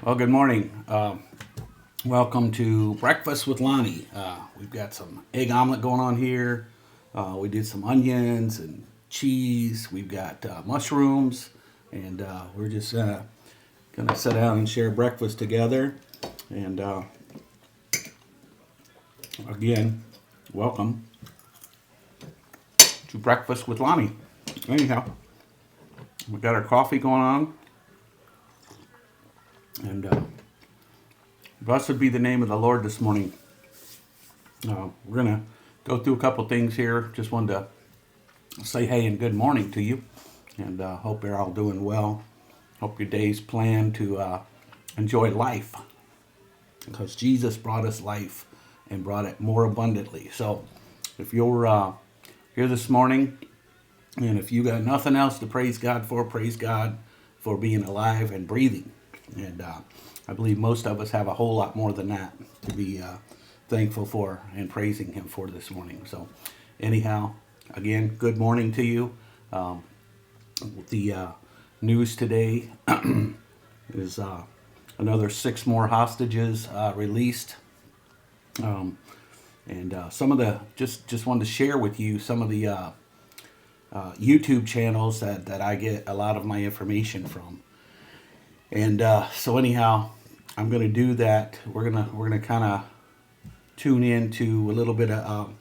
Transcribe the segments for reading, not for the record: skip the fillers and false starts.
Well, good morning. Welcome to Breakfast with Lonnie. We've got some egg omelet going on here. We did some onions and cheese. We've got mushrooms, and we're just gonna sit down and share breakfast together. And again, welcome to Breakfast with Lonnie. Anyhow, we got our coffee going on, and blessed be the name of the Lord this morning. We're going to go through a couple things here. Just wanted to say hey and good morning to you. And hope you're all doing well. Hope your day's planned to enjoy life. Because Jesus brought us life and brought it more abundantly. So if you're here this morning, and if you got nothing else to praise God for being alive and breathing. And I believe most of us have a whole lot more than that to be thankful for and praising Him for this morning. So anyhow, again, good morning to you. The news today is another 6 more hostages released. And some of the, just wanted to share with you some of the YouTube channels that I get a lot of my information from. And so anyhow, I'm going to do that. We're gonna kind of tune into a little bit of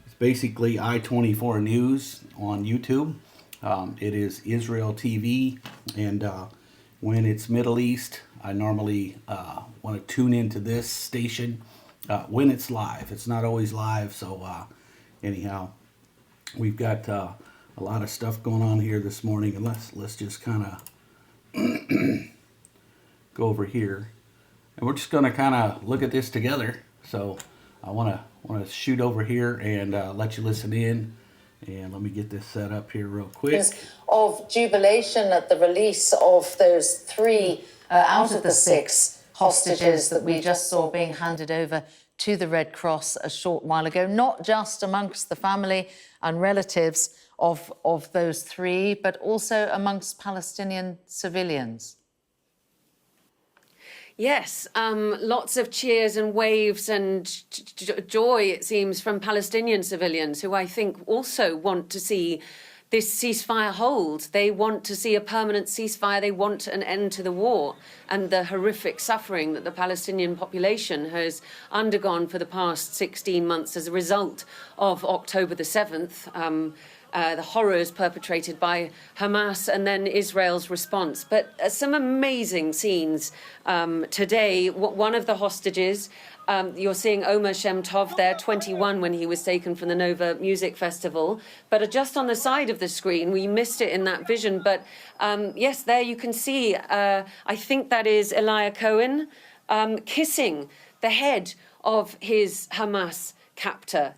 it's basically I-24 News on YouTube. It is Israel TV, and when it's Middle East, I normally want to tune into this station when it's live. It's not always live, so anyhow, we've got a lot of stuff going on here this morning, and let's just kind of go over here, and we're just going to kind of look at this together. So I want to shoot over here and let you listen in, and let me get this set up here real quick. Of jubilation at the release of those 3 out of the 6 hostages that we just saw being handed over to the Red Cross a short while ago, not just amongst the family and relatives of those 3, but also amongst Palestinian civilians. Yes, lots of cheers and waves and joy, it seems, from Palestinian civilians who I think also want to see this ceasefire hold. They want to see a permanent ceasefire. They want an end to the war and the horrific suffering that the Palestinian population has undergone for the past 16 months as a result of October the 7th. The horrors perpetrated by Hamas and then Israel's response. But some amazing scenes today. One of the hostages, you're seeing Omer Shem Tov there, 21 when he was taken from the Nova Music Festival. But just on the side of the screen, we missed it in that vision. But yes, there you can see, I think that is Elijah Cohen kissing the head of his Hamas captor.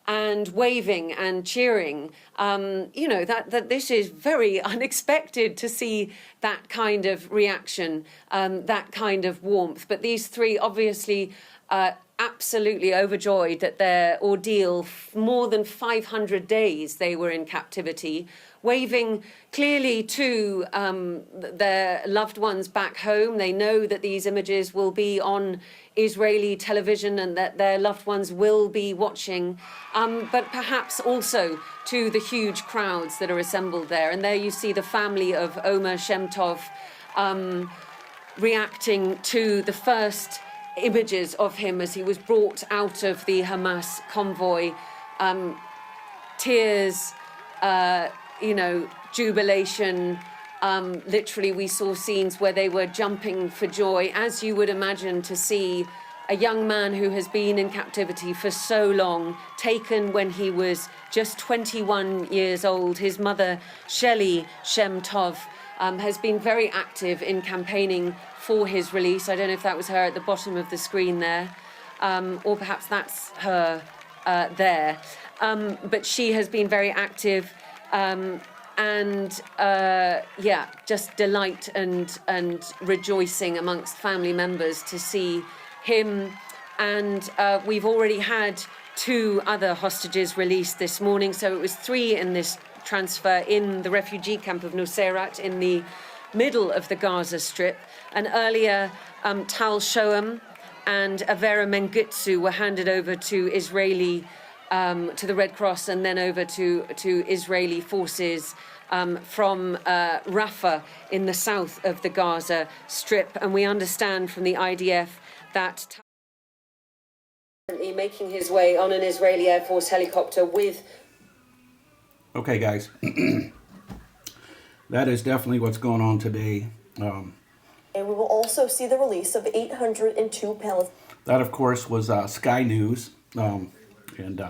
And waving and cheering, that this is very unexpected to see that kind of reaction, that kind of warmth. But these 3 obviously absolutely overjoyed that their ordeal, more than 500 days they were in captivity, waving clearly to their loved ones back home. They know that these images will be on Israeli television and that their loved ones will be watching, but perhaps also to the huge crowds that are assembled there. And there you see the family of Omer Shem Tov reacting to the first images of him as he was brought out of the Hamas convoy. Tears, jubilation. Literally, we saw scenes where they were jumping for joy, as you would imagine to see a young man who has been in captivity for so long, taken when he was just 21 years old. His mother, Shelley Shem Tov, has been very active in campaigning for his release. I don't know if that was her at the bottom of the screen there, or perhaps that's her there. But she has been very active. Just delight and rejoicing amongst family members to see him. And we've already had 2 other hostages released this morning. So it was 3 in this transfer in the refugee camp of Nuseirat in the middle of the Gaza Strip. And earlier, Tal Shoam and Avera Mengitsu were handed over to to the Red Cross, and then over to Israeli forces from Rafah in the south of the Gaza Strip. And we understand from the IDF that currently making his way on an Israeli Air Force helicopter with... Okay, guys. That is definitely what's going on today. And we will also see the release of 802 Palestinians. That, of course, was Sky News. And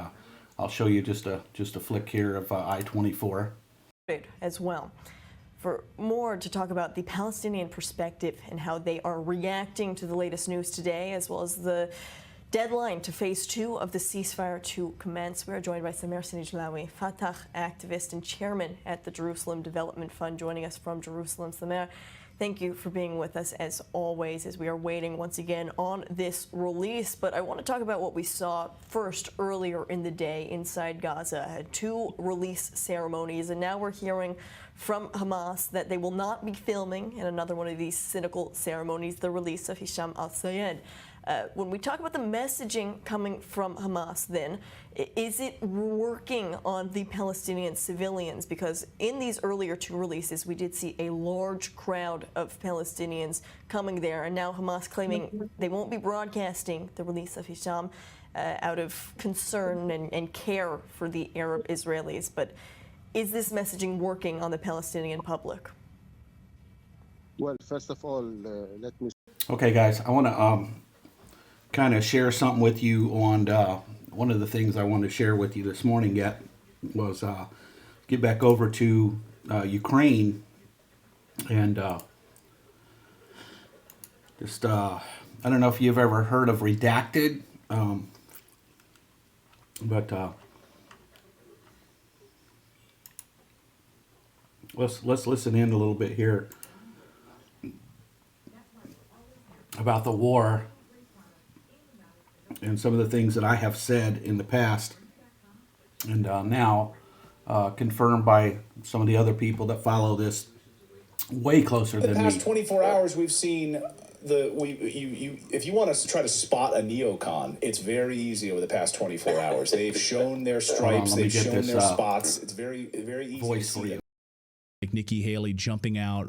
I'll show you just a flick here of I-24. As well. For more to talk about the Palestinian perspective and how they are reacting to the latest news today, as well as the deadline to phase 2 of the ceasefire to commence, we are joined by Samir Sinijlawi, Fatah activist and chairman at the Jerusalem Development Fund, joining us from Jerusalem. Samir, thank you for being with us as always, as we are waiting once again on this release. But I want to talk about what we saw first earlier in the day inside Gaza. I had 2 release ceremonies, and now we're hearing from Hamas that they will not be filming in another one of these cynical ceremonies the release of Hisham al-Sayed. When we talk about the messaging coming from Hamas, then, is it working on the Palestinian civilians? Because in these earlier 2 releases, we did see a large crowd of Palestinians coming there, and now Hamas claiming they won't be broadcasting the release of Hisham out of concern and care for the Arab Israelis. But is this messaging working on the Palestinian public? Well, first of all, let me... Okay, guys, I want to kind of share something with you on one of the things I wanted to share with you this morning yet was get back over to Ukraine and just I don't know if you've ever heard of Redacted, but let's listen in a little bit here about the war and some of the things that I have said in the past, and now confirmed by some of the other people that follow this way closer than me. The past 24 hours, we've seen if you want to try to spot a neocon, it's very easy over the past 24 hours. They've shown their stripes, they've shown their spots. It's very easy to see them. Like Nikki Haley jumping out,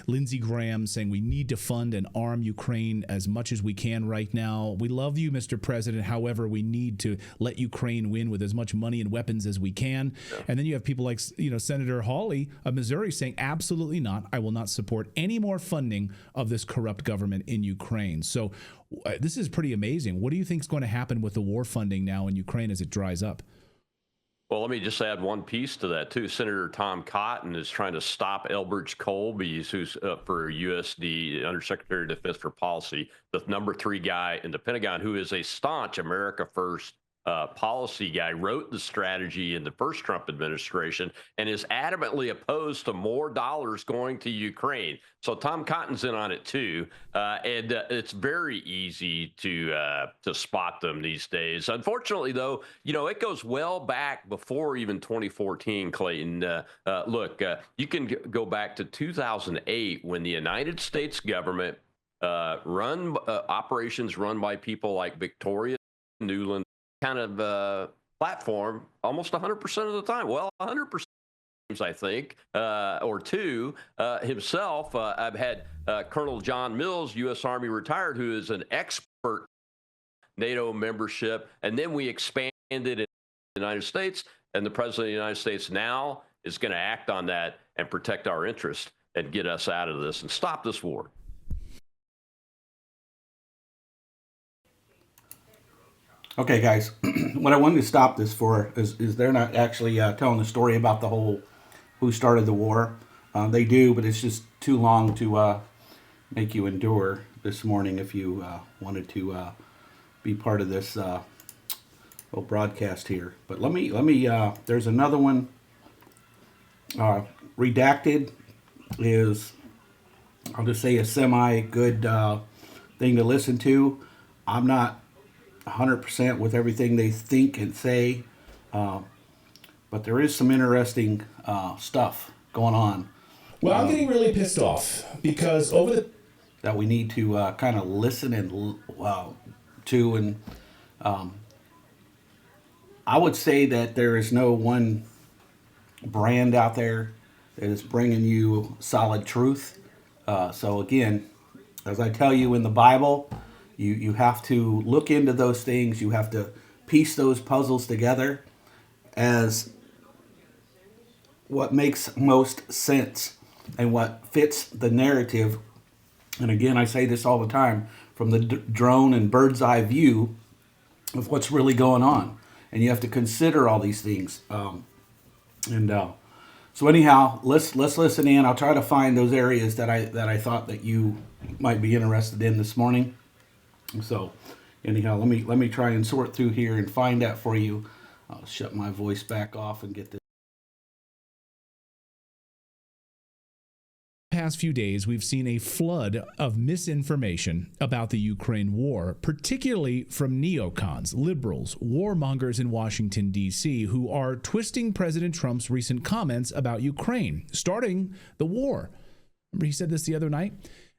Lindsey Graham saying we need to fund and arm Ukraine as much as we can right now. We love you, Mr. President. However, we need to let Ukraine win with as much money and weapons as we can. Yeah. And then you have people like, Senator Hawley of Missouri saying absolutely not. I will not support any more funding of this corrupt government in Ukraine. So this is pretty amazing. What do you think is going to happen with the war funding now in Ukraine as it dries up? Well, let me just add one piece to that, too. Senator Tom Cotton is trying to stop Elbridge Colby, who's for USD Undersecretary of Defense for Policy, the number 3 guy in the Pentagon, who is a staunch America First policy guy, wrote the strategy in the first Trump administration and is adamantly opposed to more dollars going to Ukraine. So Tom Cotton's in on it too, and it's very easy to spot them these days. Unfortunately, though, it goes well back before even 2014. Clayton, look, you can go back to 2008 when the United States government operations run by people like Victoria Nuland kind of platform almost 100% of the time. Well, 100%, I think, or 2 himself. I've had Colonel John Mills, U.S. Army retired, who is an expert NATO membership. And then we expanded in the United States, and the President of the United States now is going to act on that and protect our interests and get us out of this and stop this war. Okay, guys, what I wanted to stop this for is they're not actually telling the story about the whole who started the war. They do, but it's just too long to make you endure this morning if you wanted to be part of this little broadcast here. But let me there's another one. Redacted is, I'll just say, a semi-good thing to listen to. I'm not 100% with everything they think and say, but there is some interesting stuff going on. Well, I'm getting really pissed off because over the that we need to kind of listen and to. And I would say that there is no one brand out there that is bringing you solid truth. So again, as I tell you in the Bible, you have to look into those things. You have to piece those puzzles together as what makes most sense and what fits the narrative. And again, I say this all the time, from the drone and bird's eye view of what's really going on. And you have to consider all these things. So anyhow, let's listen in. I'll try to find those areas that I thought that you might be interested in this morning. So anyhow, let me try and sort through here and find that for you. I'll shut my voice back off and get this. Past few days, we've seen a flood of misinformation about the Ukraine war, particularly from neocons, liberals, warmongers in Washington, D.C., who are twisting President Trump's recent comments about Ukraine, starting the war. Remember, he said this the other night?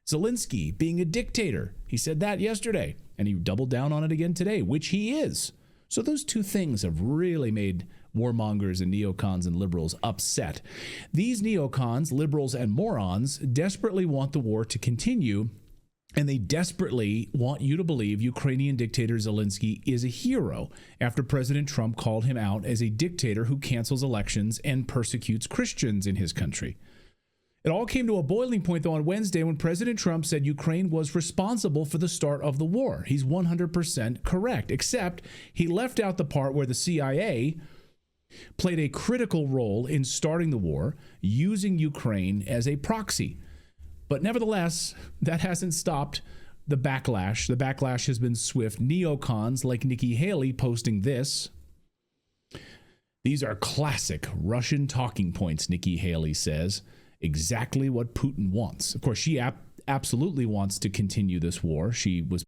Zelensky being a dictator. He said that yesterday, and he doubled down on it again today, which he is. So those two things have really made warmongers and neocons and liberals upset. These neocons, liberals, and morons desperately want the war to continue, and they desperately want you to believe Ukrainian dictator Zelensky is a hero after President Trump called him out as a dictator who cancels elections and persecutes Christians in his country. It all came to a boiling point, though, on Wednesday when President Trump said Ukraine was responsible for the start of the war. He's 100% correct, except he left out the part where the CIA played a critical role in starting the war, using Ukraine as a proxy. But nevertheless, that hasn't stopped the backlash. The backlash has been swift. Neocons like Nikki Haley posting this. These are classic Russian talking points, Nikki Haley says. Exactly what Putin wants. Of course, she absolutely wants to continue this war. She was.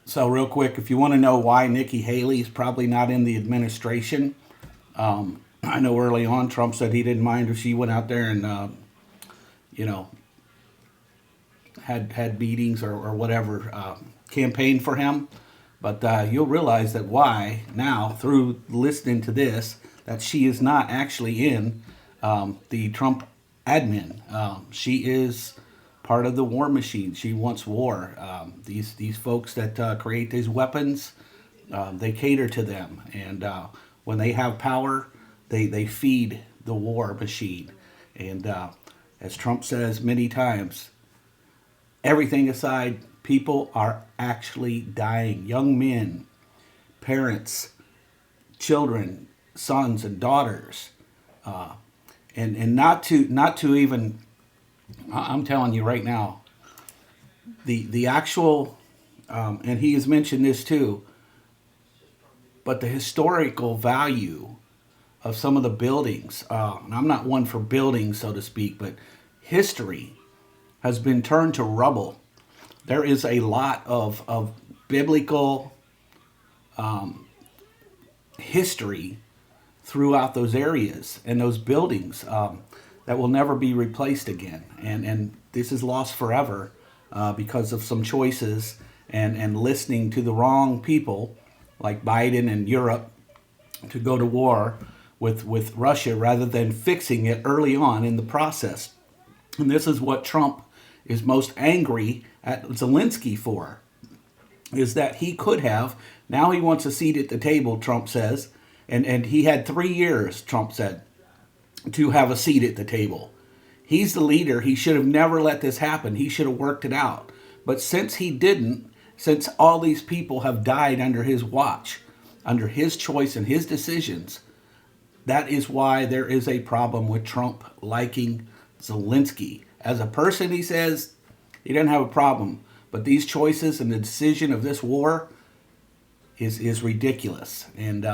So real quick, if you want to know why Nikki Haley is probably not in the administration, I know early on Trump said he didn't mind if she went out there and, had meetings or whatever, campaigned for him. But you'll realize that why now, through listening to this, that she is not actually in the Trump admin. She is part of the war machine. She wants war. These folks that create these weapons, they cater to them. And when they have power, they feed the war machine. And as Trump says many times, everything aside, people are actually dying. Young men, parents, children, sons and daughters. And not to even, I'm telling you right now, the actual, and he has mentioned this too, but the historical value of some of the buildings, and I'm not one for buildings, so to speak, but history has been turned to rubble. There is a lot of biblical history throughout those areas and those buildings that will never be replaced again. And this is lost forever because of some choices and listening to the wrong people like Biden and Europe to go to war with Russia rather than fixing it early on in the process. And this is what Trump is most angry at Zelensky for, is that he could have, now he wants a seat at the table, Trump says, and he had 3 years, Trump said, to have a seat at the table. He's the leader. He should have never let this happen. He should have worked it out. But since he didn't, since all these people have died under his watch, under his choice and his decisions, that is why there is a problem with Trump liking Zelensky. As a person, he says he doesn't have a problem. But these choices and the decision of this war is ridiculous. And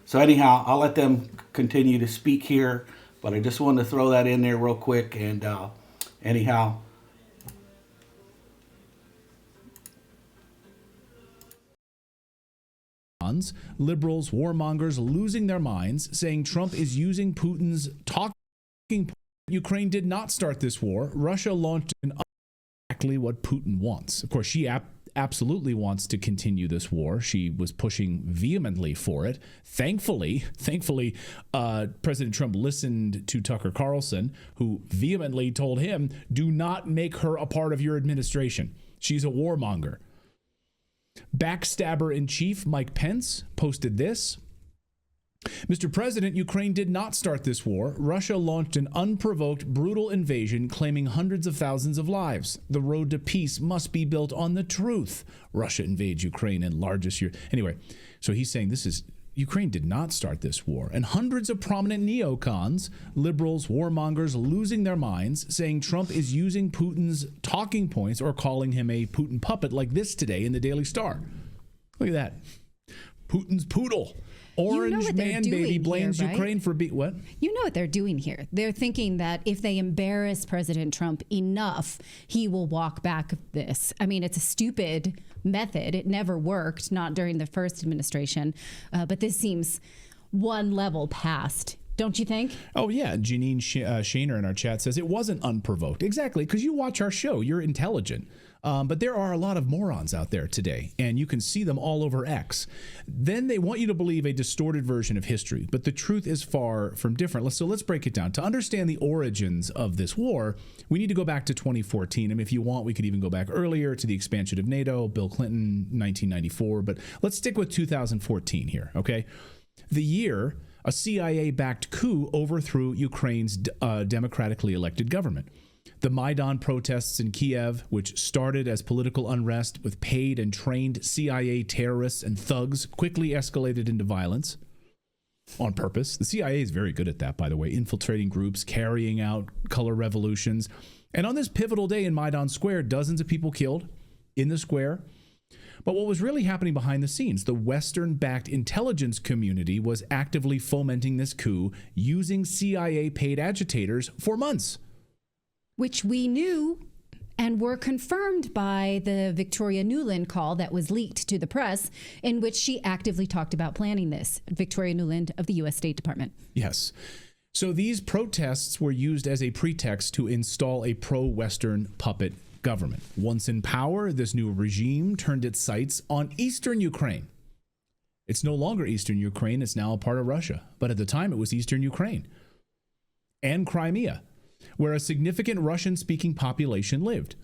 so anyhow, I'll let them continue to speak here. But I just wanted to throw that in there real quick. And anyhow, neocons, liberals, warmongers losing their minds, saying Trump is using Putin's talking point. Ukraine did not start this war. Russia launched exactly what Putin wants. Of course, she absolutely wants to continue this war. She was pushing vehemently for it. Thankfully, President Trump listened to Tucker Carlson, who vehemently told him, do not make her a part of your administration. She's a warmonger. Backstabber in chief Mike Pence posted this. Mr. President, Ukraine did not start this war. Russia launched an unprovoked, brutal invasion, claiming hundreds of thousands of lives. The road to peace must be built on the truth. Russia invades Ukraine in largest year. Anyway, so he's saying Ukraine did not start this war. And hundreds of prominent neocons, liberals, warmongers losing their minds, saying Trump is using Putin's talking points or calling him a Putin puppet, like this today in the Daily Star. Look at that. Putin's poodle. Orange man baby blames here, right? Ukraine for what? You know what they're doing here. They're thinking that if they embarrass President Trump enough, he will walk back this. I mean, it's a stupid method. It never worked, not during the first administration. But this seems one level past. Don't you think? Oh, yeah. Janine Shaner in our chat says it wasn't unprovoked. Exactly, because you watch our show. You're intelligent. But there are a lot of morons out there today, and you can see them all over X. Then they want you to believe a distorted version of history, but the truth is far from different. So let's break it down. To understand the origins of this war, we need to go back to 2014. And if you want, we could even go back earlier to the expansion of NATO, Bill Clinton, 1994. But let's stick with 2014 here, okay? The year a CIA-backed coup overthrew Ukraine's democratically elected government. The Maidan protests in Kiev, which started as political unrest with paid and trained CIA terrorists and thugs, quickly escalated into violence on purpose. The CIA is very good at that, by the way, infiltrating groups, carrying out color revolutions. And on this pivotal day in Maidan Square, dozens of people killed in the square. But what was really happening behind the scenes? The Western-backed intelligence community was actively fomenting this coup using CIA-paid agitators for months. Which we knew and were confirmed by the Victoria Nuland call that was leaked to the press, in which she actively talked about planning this. Victoria Nuland of the U.S. State Department. Yes. So these protests were used as a pretext to install a pro-Western puppet government. Once in power, this new regime turned its sights on eastern Ukraine. It's no longer eastern Ukraine. It's now a part of Russia. But at the time, it was eastern Ukraine and Crimea, where a significant Russian-speaking population lived.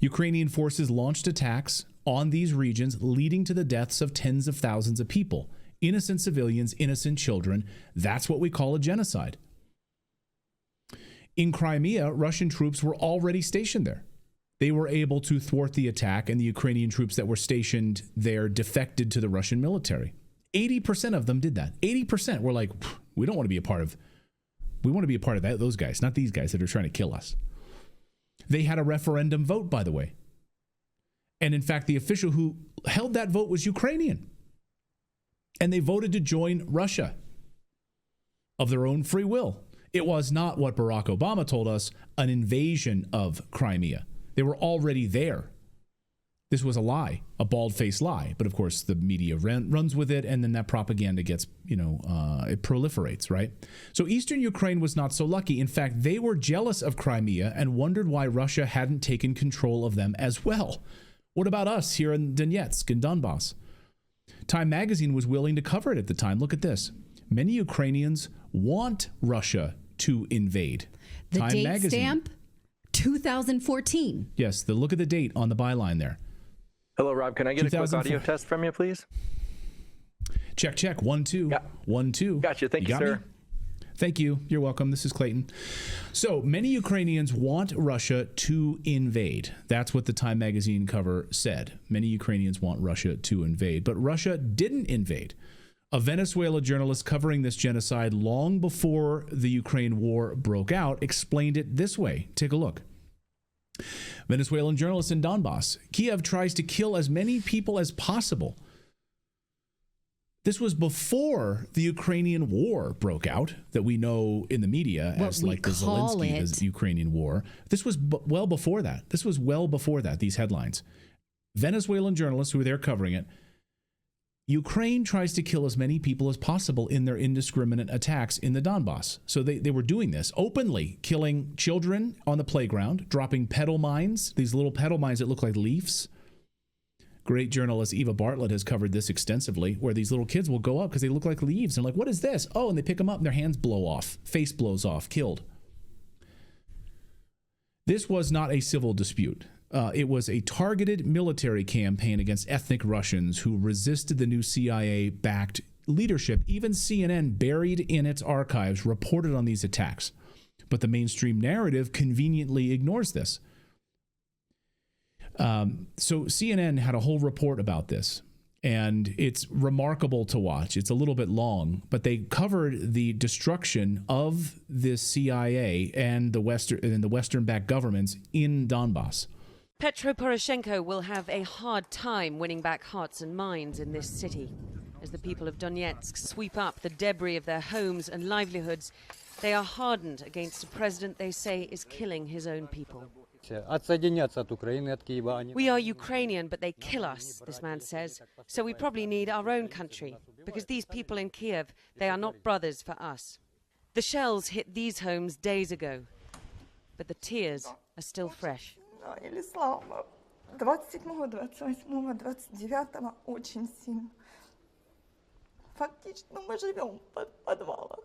Ukrainian forces launched attacks on these regions, leading to the deaths of tens of thousands of people. Innocent civilians, innocent children. That's what we call a genocide. In Crimea, Russian troops were already stationed there. They were able to thwart the attack, and the Ukrainian troops that were stationed there defected to the Russian military. 80% of them did that. 80% were like, we don't want to be a part of We want to be a part of those guys, not these guys that are trying to kill us. They had a referendum vote, by the way. And in fact, the official who held that vote was Ukrainian. And they voted to join Russia of their own free will. It was not what Barack Obama told us, an invasion of Crimea. They were already there. This was a lie, a bald-faced lie. But of course, the media runs with it, and then that propaganda gets, it proliferates, right? So Eastern Ukraine was not so lucky. In fact, they were jealous of Crimea and wondered why Russia hadn't taken control of them as well. What about us here in Donetsk, in Donbass? Time magazine was willing to cover it at the time. Look at this. Many Ukrainians want Russia to invade. The Time date magazine. stamp, 2014. Yes, look at the date on the byline there. Hello, Rob. Can I get a quick audio test from you, please? Check, check. 1, 2. Yeah. 1, 2. Gotcha. Thank you, sir. Me? Thank you. You're welcome. This is Clayton. So many Ukrainians want Russia to invade. That's what the Time magazine cover said. Many Ukrainians want Russia to invade, but Russia didn't invade. A Venezuela journalist covering this genocide long before the Ukraine war broke out explained it this way. Take a look. Venezuelan journalist in Donbass. Kiev tries to kill as many people as possible. This was before the Ukrainian war broke out that we know in the media as like the Zelensky Ukrainian war. This was well before that. This was well before that, these headlines. Venezuelan journalists who were there covering it Ukraine tries to kill as many people as possible in their indiscriminate attacks in the Donbass. So they were doing this openly, killing children on the playground, dropping pedal mines, these little pedal mines that look like leaves. Great journalist Eva Bartlett has covered this extensively, where these little kids will go up because they look like leaves. And like, what is this? Oh, and they pick them up and their hands blow off. Face blows off, killed. This was not a civil dispute. It was a targeted military campaign against ethnic Russians who resisted the new CIA-backed leadership. Even CNN, buried in its archives, reported on these attacks. But the mainstream narrative conveniently ignores this. So CNN had a whole report about this, and it's remarkable to watch. It's a little bit long, but they covered the destruction of the CIA and the Western-backed governments in Donbass. Petro Poroshenko will have a hard time winning back hearts and minds in this city. As the people of Donetsk sweep up the debris of their homes and livelihoods, they are hardened against a president they say is killing his own people. We are Ukrainian, but they kill us, this man says. So we probably need our own country, because these people in Kiev, they are not brothers for us. The shells hit these homes days ago, but the tears are still fresh. Или слава. 27-го, 28-го, 29-го очень сильно. Фактически мы живем в подвалах.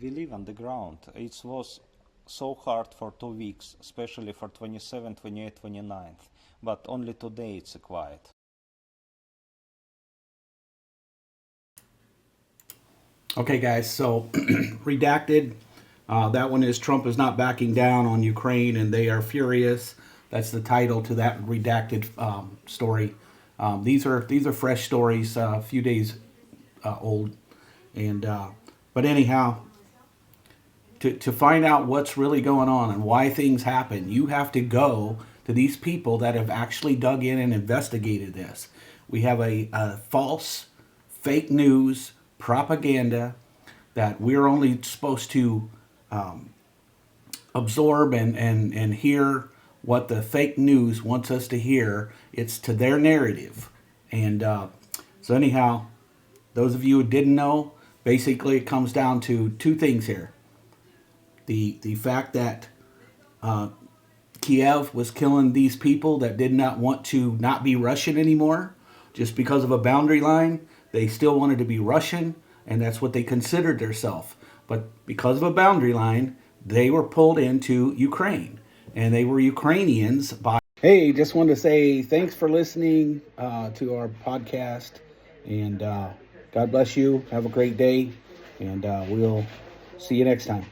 We live on the ground. It was so hard for 2 weeks, especially for 27, 28, 29th. But only today it's quiet. Okay, guys, so redacted. That one is Trump is not backing down on Ukraine and they are furious. That's the title to that redacted story. These are fresh stories, a few days old. And but anyhow, to find out what's really going on and why things happen, you have to go to these people that have actually dug in and investigated this. We have a false, fake news, propaganda that we're only supposed to absorb and hear what the fake news wants us to hear. It's to their narrative. And so anyhow, those of you who didn't know, basically it comes down to two things here. The fact that Kiev was killing these people that did not want to not be Russian anymore just because of a boundary line. They still wanted to be Russian, and that's what they considered themselves. But because of a boundary line, they were pulled into Ukraine, and they were Ukrainians by... Hey, just wanted to say thanks for listening to our podcast, and God bless you. Have a great day, and we'll see you next time.